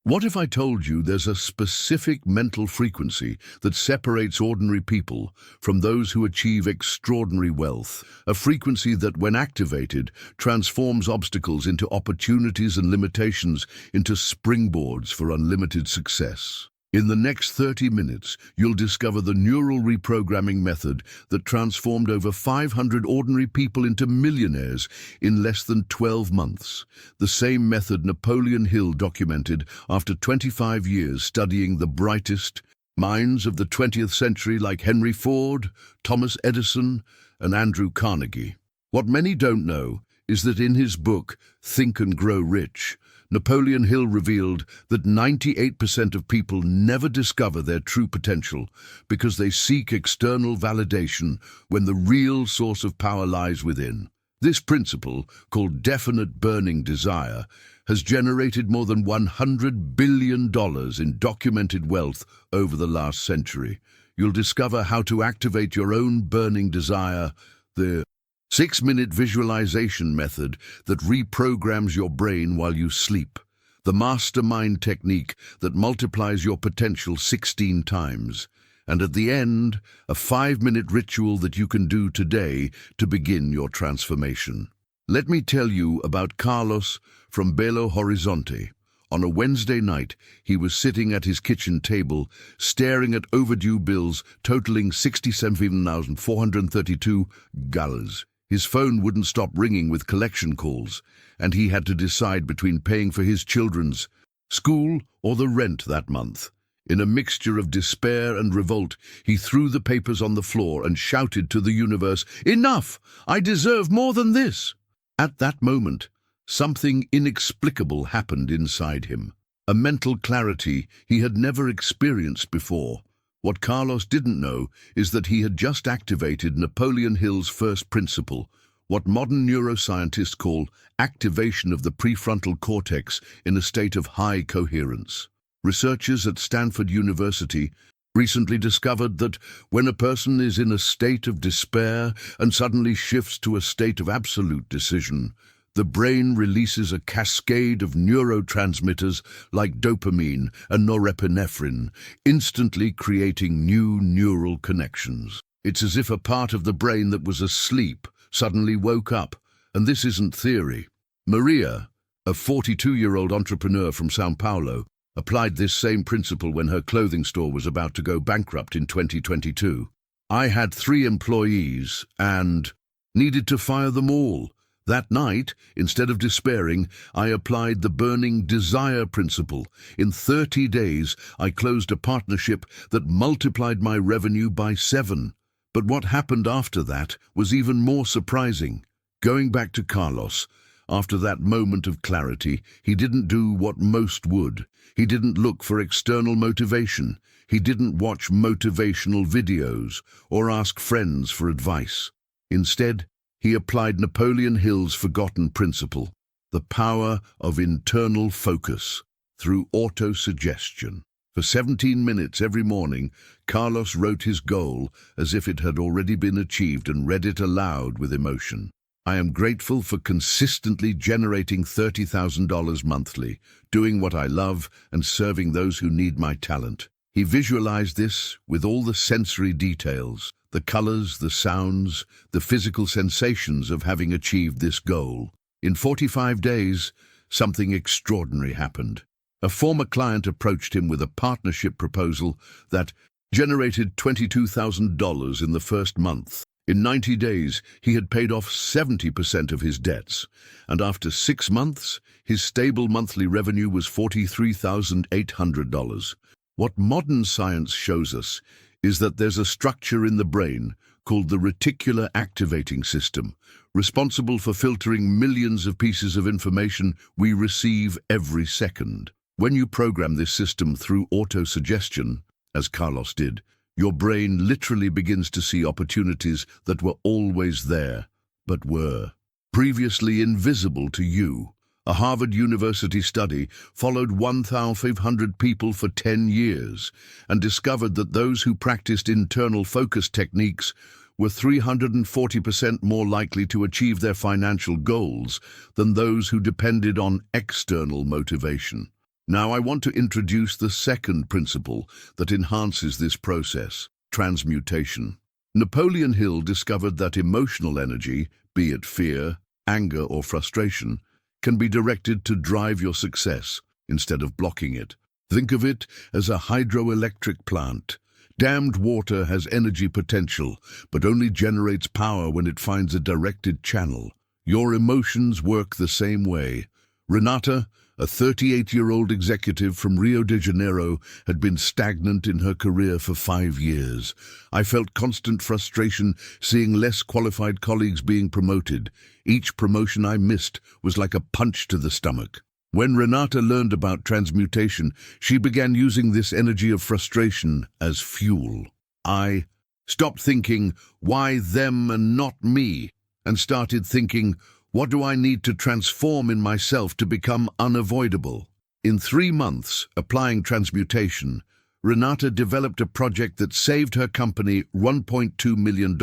What if I told you there's a specific mental frequency that separates ordinary people from those who achieve extraordinary wealth? A frequency that, when activated, transforms obstacles into opportunities and limitations into springboards for unlimited success. In the next 30 minutes, you'll discover the neural reprogramming method that transformed over 500 ordinary people into millionaires in less than 12 months. The same method Napoleon Hill documented after 25 years studying the brightest minds of the 20th century like Henry Ford, Thomas Edison, and Andrew Carnegie. What many don't know is that in his book, Think and Grow Rich, Napoleon Hill revealed that 98% of people never discover their true potential because they seek external validation when the real source of power lies within. This principle, called definite burning desire, has generated more than $100 billion in documented wealth over the last century. You'll discover how to activate your own burning desire, the 6-minute visualization method that reprograms your brain while you sleep, the mastermind technique that multiplies your potential 16 times, and at the end, a 5-minute ritual that you can do today to begin your transformation. Let me tell you about Carlos from Belo Horizonte. On a Wednesday night, he was sitting at his kitchen table, staring at overdue bills totaling $67,432. His phone wouldn't stop ringing with collection calls, and he had to decide between paying for his children's school or the rent that month. In a mixture of despair and revolt, he threw the papers on the floor and shouted to the universe, "Enough! I deserve more than this!" At that moment, something inexplicable happened inside him, a mental clarity he had never experienced before. What Carlos didn't know is that he had just activated Napoleon Hill's first principle, what modern neuroscientists call activation of the prefrontal cortex in a state of high coherence. Researchers at Stanford University recently discovered that when a person is in a state of despair and suddenly shifts to a state of absolute decision, the brain releases a cascade of neurotransmitters like dopamine and norepinephrine, instantly creating new neural connections. It's as if a part of the brain that was asleep suddenly woke up, and this isn't theory. Maria, a 42-year-old entrepreneur from São Paulo, applied this same principle when her clothing store was about to go bankrupt in 2022. "I had 3 employees and needed to fire them all. That night, instead of despairing, I applied the burning desire principle. In 30 days, I closed a partnership that multiplied my revenue by 7. But what happened after that was even more surprising. Going back to Carlos, after that moment of clarity, he didn't do what most would. He didn't look for external motivation. He didn't watch motivational videos or ask friends for advice. Instead, he applied Napoleon Hill's forgotten principle, the power of internal focus, through auto-suggestion. For 17 minutes every morning, Carlos wrote his goal as if it had already been achieved and read it aloud with emotion. "I am grateful for consistently generating $30,000 monthly, doing what I love and serving those who need my talent." He visualized this with all the sensory details, the colors, the sounds, the physical sensations of having achieved this goal. In 45 days, something extraordinary happened. A former client approached him with a partnership proposal that generated $22,000 in the first month. In 90 days, he had paid off 70% of his debts, and after 6 months, his stable monthly revenue was $43,800. What modern science shows us is that there's a structure in the brain called the reticular activating system, responsible for filtering millions of pieces of information we receive every second. When you program this system through auto-suggestion, as Carlos did, your brain literally begins to see opportunities that were always there, but were previously invisible to you. A Harvard University study followed 1,500 people for 10 years and discovered that those who practiced internal focus techniques were 340% more likely to achieve their financial goals than those who depended on external motivation. Now I want to introduce the second principle that enhances this process, transmutation. Napoleon Hill discovered that emotional energy, be it fear, anger, or frustration, can be directed to drive your success instead of blocking it. Think of it as a hydroelectric plant. Dammed water has energy potential, but only generates power when it finds a directed channel. Your emotions work the same way. Renata, a 38-year-old executive from Rio de Janeiro, had been stagnant in her career for 5 years. I felt constant frustration seeing less qualified colleagues being promoted. Each promotion I missed was like a punch to the stomach. When Renata learned about transmutation, she began using this energy of frustration as fuel. I stopped thinking, why them and not me, and started thinking, what do I need to transform in myself to become unavoidable? In 3 months, applying transmutation, Renata developed a project that saved her company $1.2 million.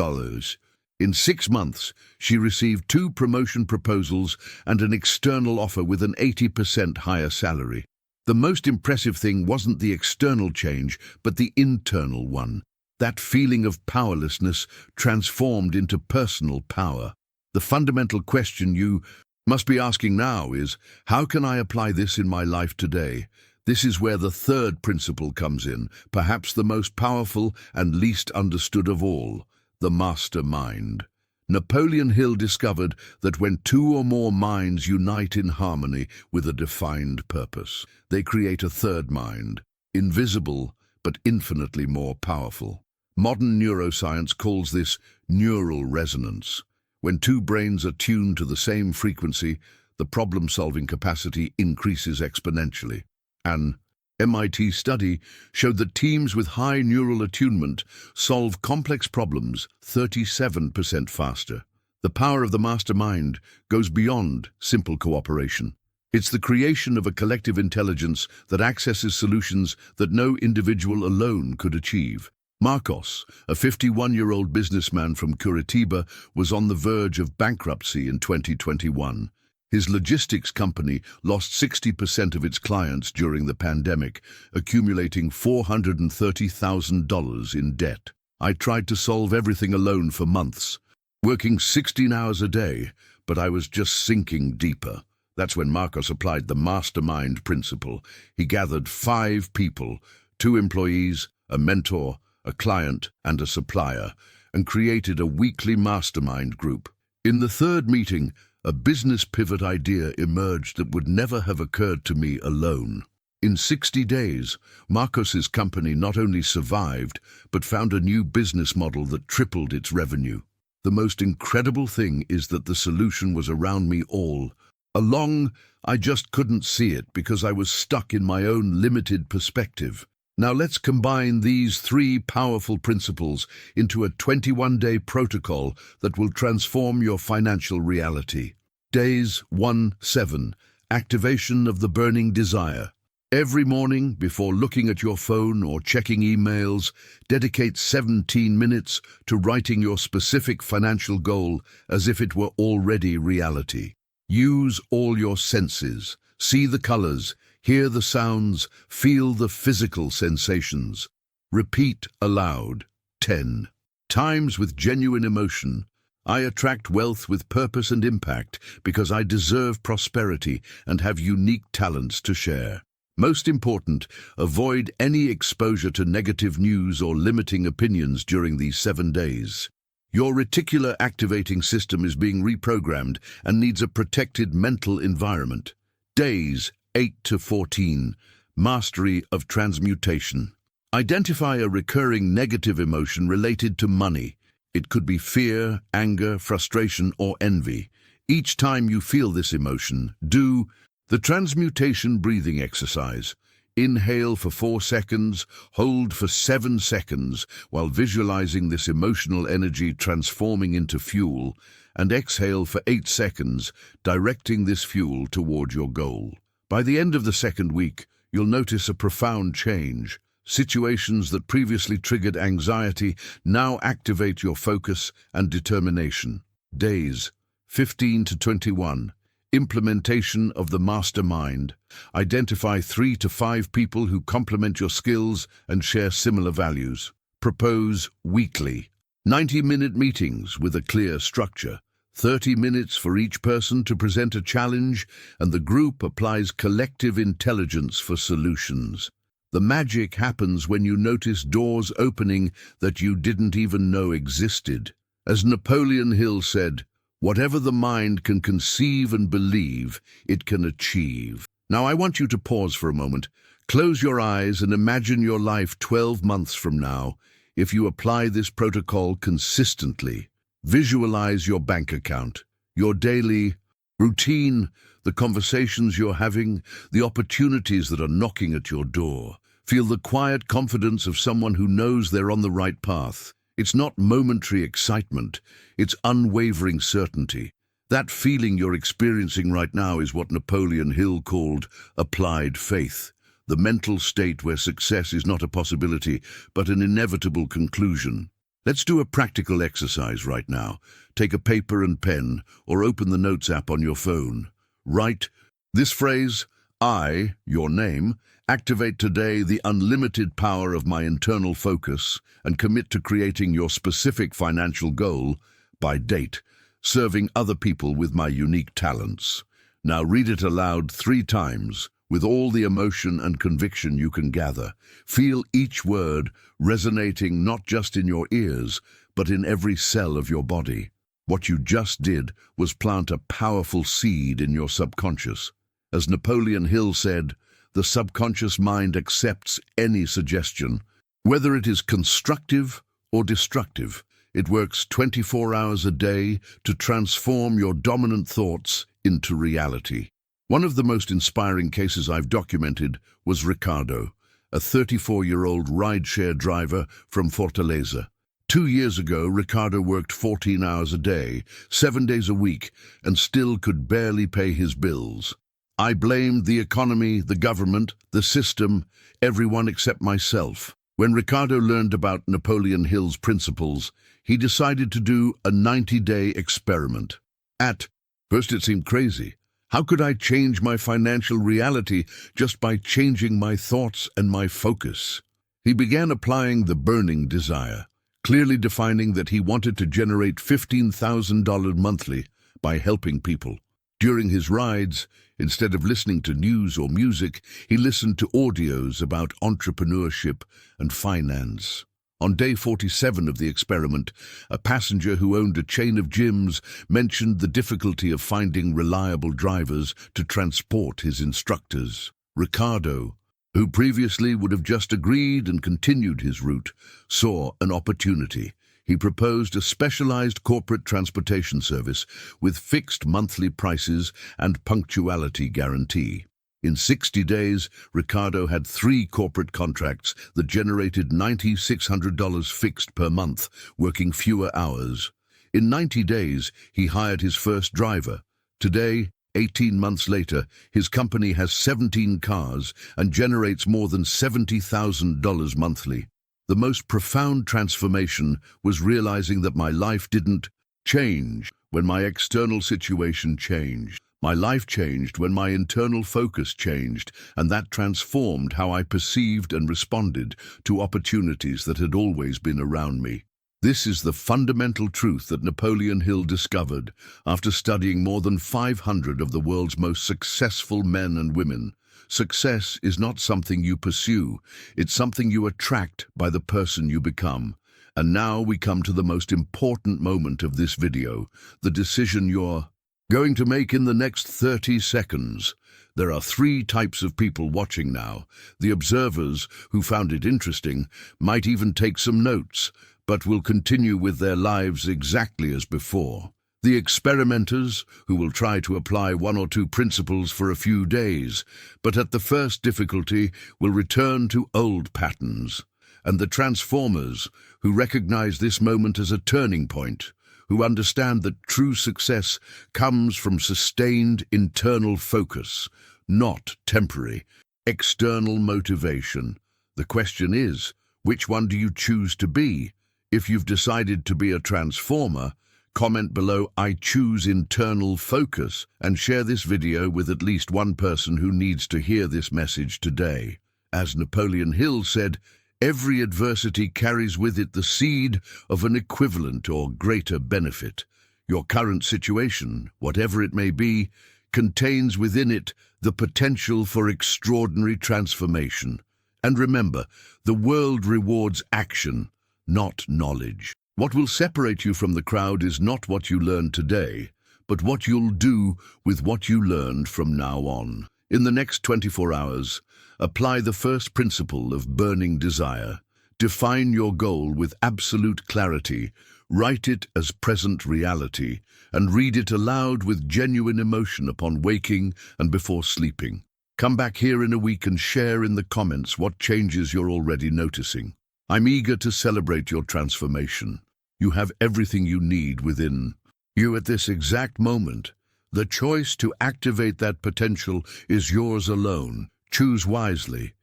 In 6 months, she received 2 promotion proposals and an external offer with an 80% higher salary. The most impressive thing wasn't the external change, but the internal one. That feeling of powerlessness transformed into personal power. The fundamental question you must be asking now is, how can I apply this in my life today? This is where the third principle comes in, perhaps the most powerful and least understood of all, the mastermind. Napoleon Hill discovered that when 2 or more minds unite in harmony with a defined purpose, they create a third mind, invisible but infinitely more powerful. Modern neuroscience calls this neural resonance. When 2 brains are tuned to the same frequency, the problem-solving capacity increases exponentially. An MIT study showed that teams with high neural attunement solve complex problems 37% faster. The power of the mastermind goes beyond simple cooperation. It's the creation of a collective intelligence that accesses solutions that no individual alone could achieve. Marcos, a 51-year-old businessman from Curitiba, was on the verge of bankruptcy in 2021. His logistics company lost 60% of its clients during the pandemic, accumulating $430,000 in debt. I tried to solve everything alone for months, working 16 hours a day, but I was just sinking deeper. That's when Marcos applied the mastermind principle. He gathered 5 people, 2 employees, a mentor, a client, and a supplier, and created a weekly mastermind group. In the 3rd meeting, a business pivot idea emerged that would never have occurred to me alone. In 60 days, Marcos's company not only survived, but found a new business model that tripled its revenue. The most incredible thing is that the solution was around me all along. I just couldn't see it because I was stuck in my own limited perspective. Now let's combine these 3 powerful principles into a 21-day protocol that will transform your financial reality. Days 1-7. Activation of the burning desire. Every morning, before looking at your phone or checking emails, dedicate 17 minutes to writing your specific financial goal as if it were already reality. Use all your senses. See the colors, hear the sounds, feel the physical sensations. Repeat aloud. 10 times with genuine emotion. I attract wealth with purpose and impact because I deserve prosperity and have unique talents to share. Most important, avoid any exposure to negative news or limiting opinions during these 7 days. Your reticular activating system is being reprogrammed and needs a protected mental environment. Days 8-14. Mastery of transmutation. Identify a recurring negative emotion related to money. It could be fear, anger, frustration, or envy. Each time you feel this emotion, do the transmutation breathing exercise. Inhale for 4 seconds, hold for 7 seconds while visualizing this emotional energy transforming into fuel, and exhale for 8 seconds, directing this fuel toward your goal. By the end of the 2nd week, you'll notice a profound change. Situations that previously triggered anxiety now activate your focus and determination. Days 15-21. Implementation of the mastermind. Identify 3 to 5 people who complement your skills and share similar values. Propose weekly. 90-minute meetings with a clear structure. 30 minutes for each person to present a challenge, and the group applies collective intelligence for solutions. The magic happens when you notice doors opening that you didn't even know existed. As Napoleon Hill said, "Whatever the mind can conceive and believe, it can achieve." Now I want you to pause for a moment. Close your eyes and imagine your life 12 months from now if you apply this protocol consistently. Visualize your bank account, your daily routine, the conversations you're having, the opportunities that are knocking at your door. Feel the quiet confidence of someone who knows they're on the right path. It's not momentary excitement, it's unwavering certainty. That feeling you're experiencing right now is what Napoleon Hill called applied faith, the mental state where success is not a possibility, but an inevitable conclusion. Let's do a practical exercise right now. Take a paper and pen, or open the Notes app on your phone. Write this phrase, "I," your name, activate today the unlimited power of my internal focus and commit to creating your specific financial goal by date, serving other people with my unique talents. Now read it aloud 3 times, with all the emotion and conviction you can gather. Feel each word resonating not just in your ears, but in every cell of your body. What you just did was plant a powerful seed in your subconscious. As Napoleon Hill said, the subconscious mind accepts any suggestion, whether it is constructive or destructive. It works 24 hours a day to transform your dominant thoughts into reality. One of the most inspiring cases I've documented was Ricardo, a 34-year-old rideshare driver from Fortaleza. 2 years ago, Ricardo worked 14 hours a day, 7 days a week, and still could barely pay his bills. I blamed the economy, the government, the system, everyone except myself. When Ricardo learned about Napoleon Hill's principles, he decided to do a 90-day experiment. At first it seemed crazy. How could I change my financial reality just by changing my thoughts and my focus? He began applying the burning desire, clearly defining that he wanted to generate $15,000 monthly by helping people. During his rides, instead of listening to news or music, he listened to audios about entrepreneurship and finance. On day 47 of the experiment, a passenger who owned a chain of gyms mentioned the difficulty of finding reliable drivers to transport his instructors. Ricardo, who previously would have just agreed and continued his route, saw an opportunity. He proposed a specialized corporate transportation service with fixed monthly prices and punctuality guarantee. In 60 days, Ricardo had 3 corporate contracts that generated $9,600 fixed per month, working fewer hours. In 90 days, he hired his first driver. Today, 18 months later, his company has 17 cars and generates more than $70,000 monthly. The most profound transformation was realizing that my life didn't change when my external situation changed. My life changed when my internal focus changed, and that transformed how I perceived and responded to opportunities that had always been around me. This is the fundamental truth that Napoleon Hill discovered after studying more than 500 of the world's most successful men and women. Success is not something you pursue, it's something you attract by the person you become. And now we come to the most important moment of this video, the decision you're going to make in the next 30 seconds. There are 3 types of people watching now. The observers, who found it interesting, might even take some notes, but will continue with their lives exactly as before. The experimenters, who will try to apply 1 or 2 principles for a few days, but at the first difficulty will return to old patterns. And the transformers, who recognize this moment as a turning point, who understand that true success comes from sustained internal focus, not temporary, external motivation. The question is, which one do you choose to be? If you've decided to be a transformer, Comment below, "I choose internal focus," and share this video with at least one person who needs to hear this message today. As Napoleon Hill said, every adversity carries with it the seed of an equivalent or greater benefit. Your current situation, whatever it may be, contains within it the potential for extraordinary transformation. And remember, the world rewards action, not knowledge. What will separate you from the crowd is not what you learn today, but what you'll do with what you learned from now on. In the next 24 hours, apply the first principle of burning desire. Define your goal with absolute clarity, write it as present reality, and read it aloud with genuine emotion upon waking and before sleeping. Come back here in a week and share in the comments what changes you're already noticing. I'm eager to celebrate your transformation. You have everything you need within you at this exact moment. The choice to activate that potential is yours alone. Choose wisely.